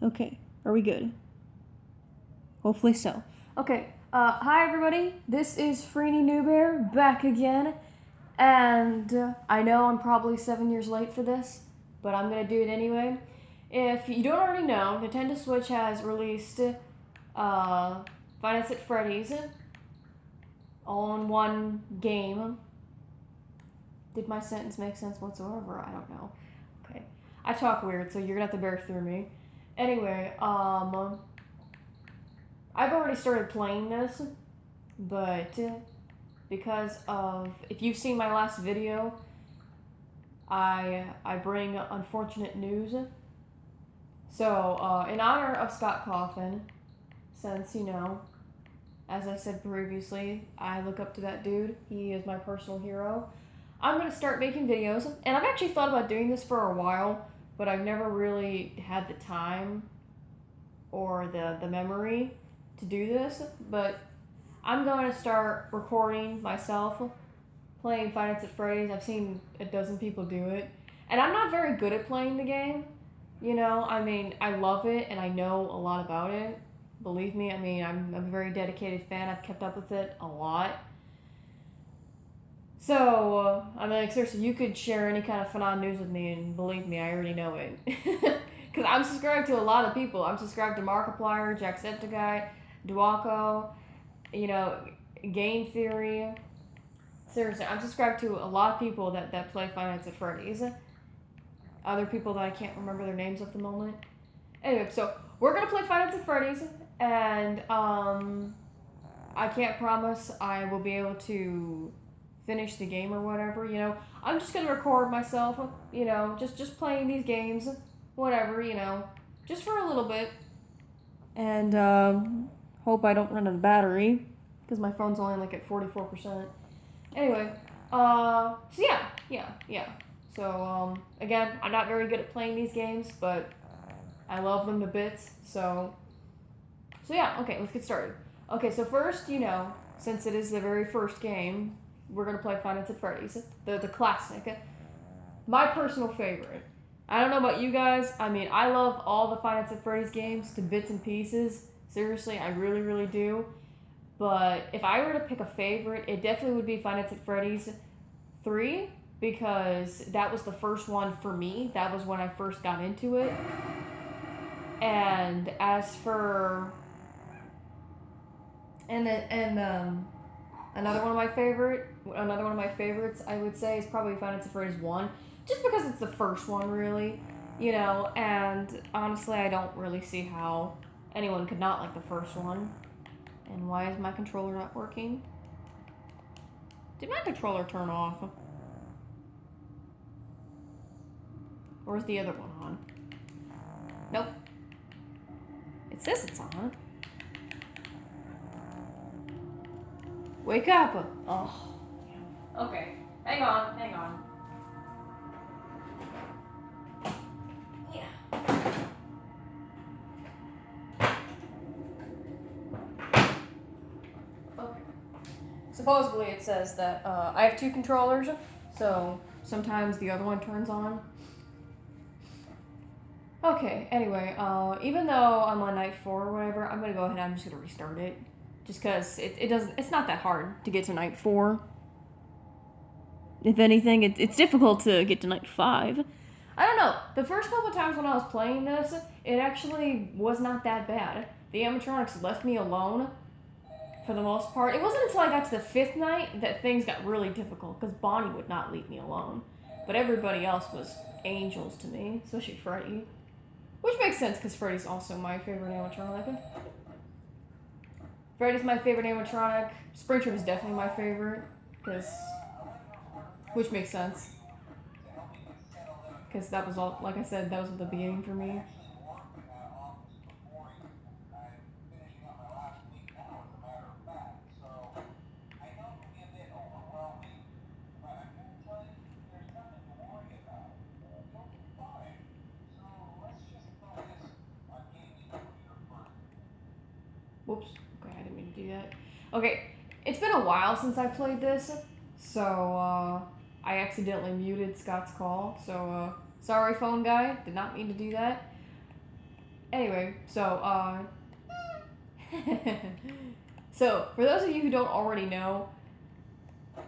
Okay, are we good? Hopefully so. Okay, hi everybody. This is Freddy Newbear back again, and I know I'm probably 7 years late for this, but I'm gonna do it anyway. If you don't already know, Nintendo Switch has released Five Nights at Freddy's all in one game. Did my sentence make sense whatsoever? I don't know. Okay, I talk weird, so you're gonna have to bear through me. Anyway, I've already started playing this, but because of, if you've seen my last video, I bring unfortunate news. So in honor of Scott Coffin, since as I said previously, I look up to that dude. He is my personal hero. I'm gonna start making videos, and I've actually thought about doing this for a while, but I've never really had the time or the memory to do this. But I'm going to start recording myself playing Five Nights at Freddy's. I've seen a dozen people do it, and I'm not very good at playing the game. I mean, I love it and I know a lot about it. Believe me, I mean, I'm a very dedicated fan. I've kept up with it a lot. So, I mean, like, seriously, you could share any kind of phenom news with me, and believe me, I already know it. Because I'm subscribed to a lot of people. I'm subscribed to Markiplier, Jacksepticeye, Duaco, you know, Game Theory. Seriously, I'm subscribed to a lot of people that play Five Nights at Freddy's. Other people that I can't remember their names at the moment. Anyway, so we're gonna play Five Nights at Freddy's, and I can't promise I will be able to finish the game or whatever. I'm just gonna record myself. Just playing these games, whatever. Just for a little bit, and hope I don't run out of battery because my phone's only like at 44%. Anyway, so yeah. So, again, I'm not very good at playing these games, but I love them to bits, so yeah, okay, let's get started. Okay, so first, since it is the very first game, we're gonna play Five Nights at Freddy's, the classic, my personal favorite. I don't know about you guys, I mean, I love all the Five Nights at Freddy's games to bits and pieces, seriously, I really, really do. But if I were to pick a favorite, it definitely would be Five Nights at Freddy's 3, because that was the first one for me. That was when I first got into it. And as for another one of my favorites, I would say, is probably Five Nights at Freddy's 1, just because it's the first one, really. And honestly, I don't really see how anyone could not like the first one. And why is my controller not working? Did my controller turn off? Or is the other one on? Nope. It says it's on. Wake up! Oh. Okay. Hang on. Yeah. Okay. Supposedly it says that I have two controllers, so sometimes the other one turns on. Okay, anyway, even though I'm on night 4 or whatever, I'm gonna go ahead and I'm just gonna restart it. Just because it's not that hard to get to night 4. If anything, it's difficult to get to night 5. I don't know, the first couple times when I was playing this, it actually was not that bad. The animatronics left me alone for the most part. It wasn't until I got to the 5th night that things got really difficult, because Bonnie would not leave me alone. But everybody else was angels to me, especially Freddy. Which makes sense, because Freddy's also my favorite animatronic. Freddy's my favorite animatronic. Springtrap is definitely my favorite, which makes sense. Because that was all, like I said, that was the beginning for me. Whoops. Okay, I didn't mean to do that. Okay, it's been a while since I played this, so I accidentally muted Scott's call. So sorry, phone guy. Did not mean to do that. Anyway, so for those of you who don't already know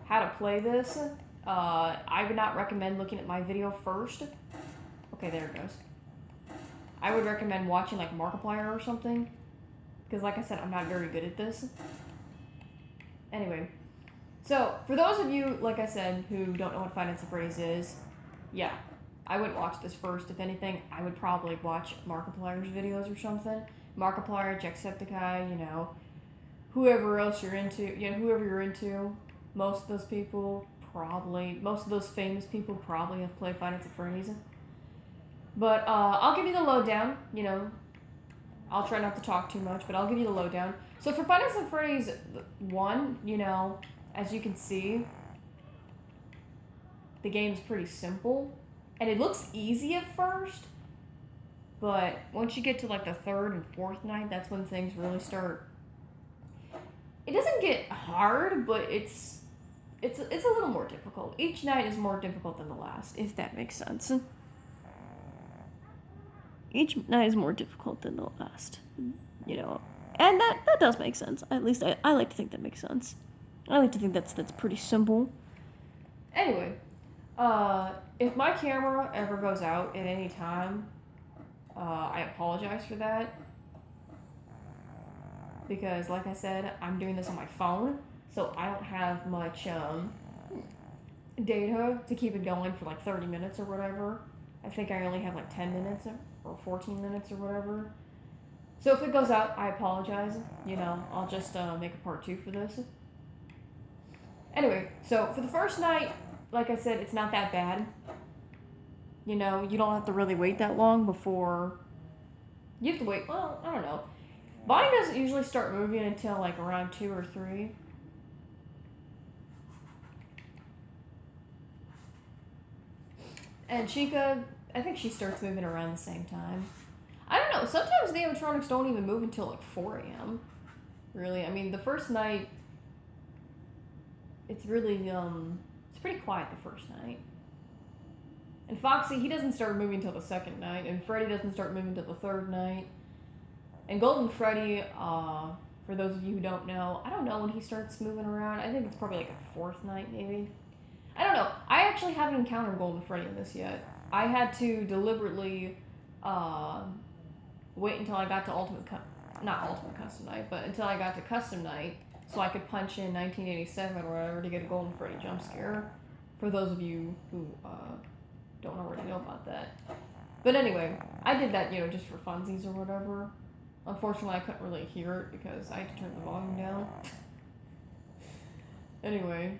how to play this, I would not recommend looking at my video first. Okay, there it goes. I would recommend watching like Markiplier or something, because like I said, I'm not very good at this. Anyway, so for those of you, like I said, who don't know what Five Nights at Freddy's is, yeah, I wouldn't watch this first. If anything, I would probably watch Markiplier's videos or something. Markiplier, Jacksepticeye, you know, whoever else you're into, you know, whoever you're into. Most of those people probably, most of those famous people probably have played Five Nights at Freddy's. But I'll give you the lowdown, you know. I'll try not to talk too much, but I'll give you the lowdown. So for Five Nights at Freddy's 1, you know, as you can see, the game's pretty simple. And it looks easy at first, but once you get to like the third and fourth night, that's when things really start. It doesn't get hard, but it's a little more difficult. Each night is more difficult than the last, if that makes sense. Each night is more difficult than the last, you know, and that does make sense. At least I like to think that makes sense. I like to think that's pretty simple. Anyway, if my camera ever goes out at any time, I apologize for that. Because, like I said, I'm doing this on my phone, so I don't have much data to keep it going for like 30 minutes or whatever. I think I only have like 10 minutes or 14 minutes or whatever. So if it goes out, I apologize. You know, I'll just make a part 2 for this. Anyway, so for the first night, like I said, it's not that bad. You know, you don't have to really wait that long before. You have to wait, well, I don't know. Bonnie doesn't usually start moving until like around 2 or 3. And Chica, I think she starts moving around the same time. I don't know, sometimes the animatronics don't even move until like 4 a.m. Really, I mean, the first night, it's really, it's pretty quiet the first night. And Foxy, he doesn't start moving until the second night, and Freddy doesn't start moving until the third night. And Golden Freddy, for those of you who don't know, I don't know when he starts moving around. I think it's probably like a 4th night, maybe. I don't know. I actually haven't encountered Golden Freddy in this yet. I had to deliberately wait until I got to not Ultimate Custom Night, but until I got to Custom Night, so I could punch in 1987 or whatever to get a Golden Freddy jump scare. For those of you who don't already know about that. But anyway, I did that, you know, just for funsies or whatever. Unfortunately, I couldn't really hear it because I had to turn the volume down. Anyway.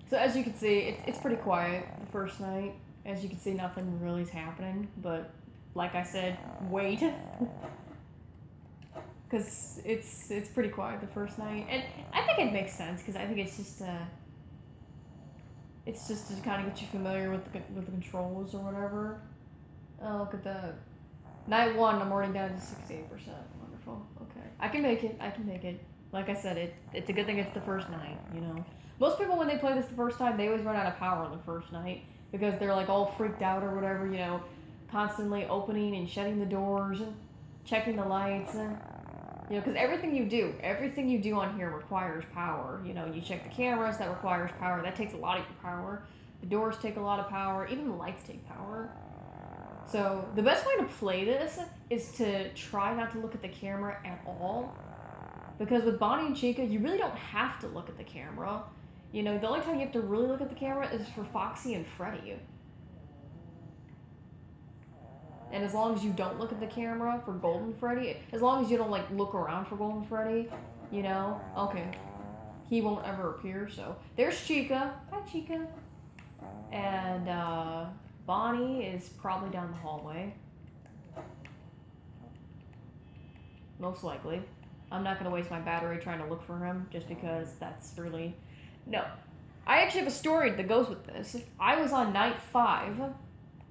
So as you can see, it's pretty quiet the first night. As you can see, nothing really is happening. But like I said, wait. Because it's pretty quiet the first night. And I think it makes sense because I think it's just to kind of get you familiar with the controls or whatever. Oh, look at that. Night 1, I'm already down to 68%. Wonderful. Okay. I can make it. Like I said, it's a good thing it's the first night, you know. Most people, when they play this the first time, they always run out of power on the first night. Because they're like all freaked out or whatever, you know. Constantly opening and shutting the doors. Checking the lights. You know, because everything you do on here requires power. You know, you check the cameras, that requires power. That takes a lot of your power. The doors take a lot of power. Even the lights take power. So the best way to play this is to try not to look at the camera at all. Because with Bonnie and Chica, you really don't have to look at the camera. You know, the only time you have to really look at the camera is for Foxy and Freddy. And as long as you don't look at the camera for Golden Freddy, as long as you don't like look around for Golden Freddy, you know, okay, he won't ever appear. So there's Chica. Hi, Chica. And Bonnie is probably down the hallway. Most likely. I'm not going to waste my battery trying to look for him, just because that's really... No. I actually have a story that goes with this. I was on night 5,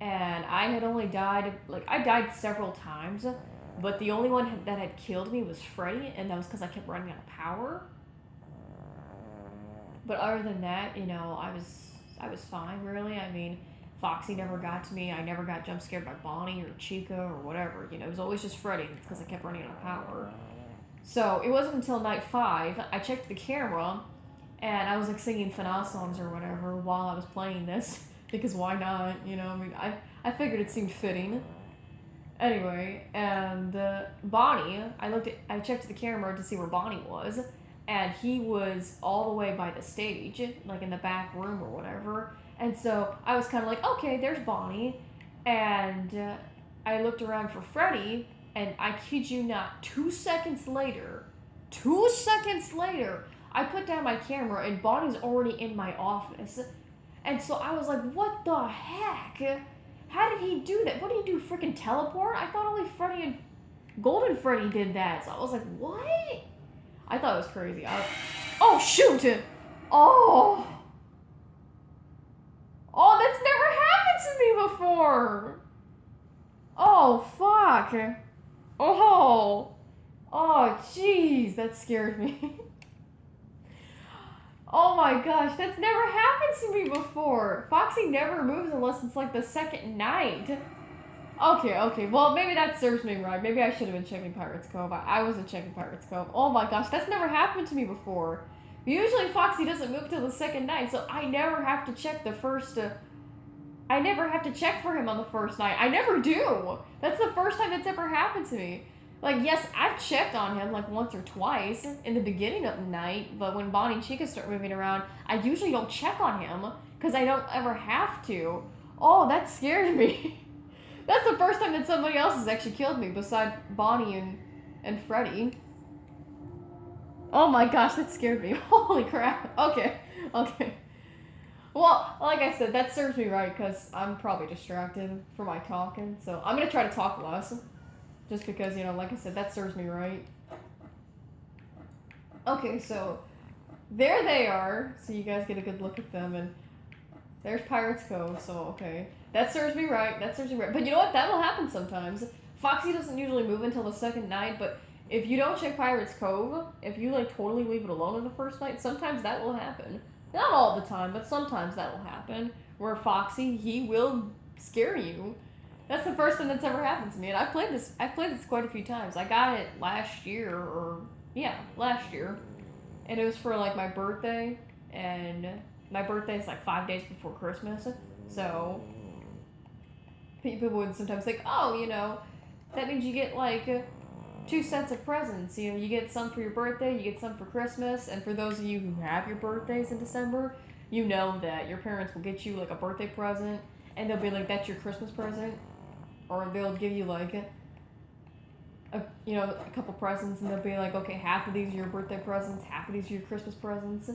and I had only died... Like, I died several times, but the only one that had killed me was Freddy, and that was because I kept running out of power. But other than that, you know, I was fine, really. I mean... Foxy never got to me. I never got jump scared by Bonnie or Chica or whatever. You know, it was always just Freddy because I kept running out of power. So it wasn't until night 5 I checked the camera and I was like singing FNAF songs or whatever while I was playing this because why not? You know, I mean, I figured it seemed fitting. Anyway, and Bonnie, I checked the camera to see where Bonnie was, and he was all the way by the stage, like in the back room or whatever. And so I was kind of like, okay, there's Bonnie, and I looked around for Freddy, and I kid you not, 2 seconds later, I put down my camera, and Bonnie's already in my office. And so I was like, what the heck? How did he do that? What did he do? Freaking teleport? I thought only Freddy and Golden Freddy did that. So I was like, what? I thought it was crazy. Oh, shoot! Oh! Oh, that's never happened to me before! Oh, fuck! Oh! Oh, jeez, that scared me. Oh my gosh, that's never happened to me before. Foxy never moves unless it's like the second night. Okay, well maybe that serves me right. Maybe I should have been checking Pirates Cove. I wasn't checking Pirates Cove. Oh my gosh, that's never happened to me before. Usually Foxy doesn't move till the second night, so I never have to check the first, I never have to check for him on the first night. I never do. That's the first time that's ever happened to me. Like, yes, I've checked on him like once or twice in the beginning of the night, but when Bonnie and Chica start moving around, I usually don't check on him because I don't ever have to. Oh, that scared me. That's the first time that somebody else has actually killed me besides Bonnie and Freddy. Oh my gosh, that scared me. Holy crap. Okay. Well, like I said, that serves me right because I'm probably distracted for my talking, so I'm going to try to talk less. Just because, you know, like I said, that serves me right. Okay, so there they are. So you guys get a good look at them. And there's Pirates Cove, so okay. That serves me right. But you know what? That'll happen sometimes. Foxy doesn't usually move until the second night, but if you don't check Pirates Cove, if you like totally leave it alone on the first night, sometimes that will happen. Not all the time, but sometimes that will happen. Where Foxy, he will scare you. That's the first thing that's ever happened to me, and I've played this quite a few times. I got it last year, last year, and it was for like my birthday, and my birthday is like 5 days before Christmas, so people would sometimes think, oh, you know, that means you get like 2 sets of presents. You know, you get some for your birthday, you get some for Christmas, and for those of you who have your birthdays in December, you know that your parents will get you like a birthday present, and they'll be like, that's your Christmas present. Or they'll give you like a couple presents, and they'll be like, okay, half of these are your birthday presents, half of these are your Christmas presents.